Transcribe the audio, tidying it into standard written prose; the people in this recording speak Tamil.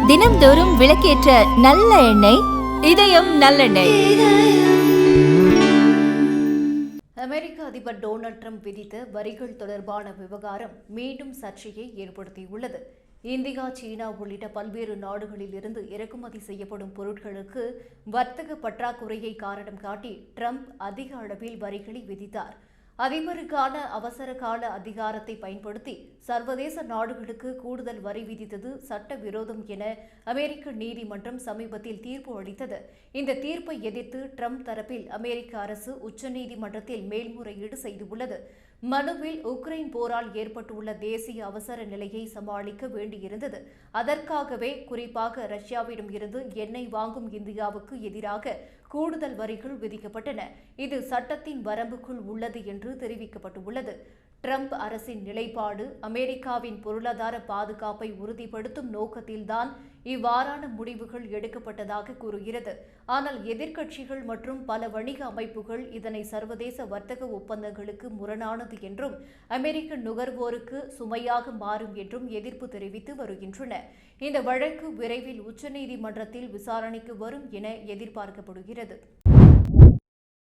தினம்தோறும் விளக்கேற்ற நல்ல எண்ணெய் இதயம் நல்லெண்ணெய். அமெரிக்க அதிபர் டொனால்ட் ட்ரம்ப் விதித்த வரிகள் தொடர்பான விவகாரம் மீண்டும் சர்ச்சையை ஏற்படுத்தியுள்ளது. இந்தியா, சீனா உள்ளிட்ட பல்வேறு நாடுகளில் இருந்து இறக்குமதி செய்யப்படும் பொருட்களுக்கு வர்த்தக பற்றாக்குறையை காரணம் காட்டி ட்ரம்ப் அதிக அளவில் வரிகளை விதித்தார். அதிபருக்கான அவசர கால அதிகாரத்தை பயன்படுத்தி சர்வதேச நாடுகளுக்கு கூடுதல் வரி விதித்தது சட்டவிரோதம் என அமெரிக்க நீதிமன்றம் சமீபத்தில் தீர்ப்பு அளித்தது. இந்த தீர்ப்பை எதிர்த்து ட்ரம்ப் தரப்பில் அமெரிக்க அரசு உச்சநீதிமன்றத்தில் மேல்முறையீடு செய்துள்ளது. மனுவில் உக்ரைன் போரால் ஏற்பட்டுள்ள தேசிய அவசர நிலையை சமாளிக்க வேண்டியிருந்தது. அதற்காகவே குறிப்பாக ரஷ்யாவிடம் இருந்து எண்ணெய் வாங்கும் இந்தியாவுக்கு எதிராக கூடுதல் வரிகள் விதிக்கப்பட்டன. இது சட்டத்தின் வரம்புக்குள் உள்ளது என்று தெரிவிக்கப்பட்டுள்ளது. ட்ரம்ப் அரசின் நிலைப்பாடு அமெரிக்காவின் பொருளாதார பாதுகாப்பை உறுதிப்படுத்தும் நோக்கத்தில்தான் இவ்வாறான முடிவுகள் எடுக்கப்பட்டதாக கூறுகிறது. ஆனால் எதிர்க்கட்சிகள் மற்றும் பல வணிக அமைப்புகள் இதனை சர்வதேச வர்த்தக ஒப்பந்தங்களுக்கு முரணானது என்றும் அமெரிக்க நுகர்வோருக்கு சுமையாக மாறும் என்றும் எதிர்ப்பு தெரிவித்து வருகின்றன. இந்த வழக்கு விரைவில் உச்சநீதிமன்றத்தில் விசாரணைக்கு வரும் என எதிர்பார்க்கப்படுகிறது.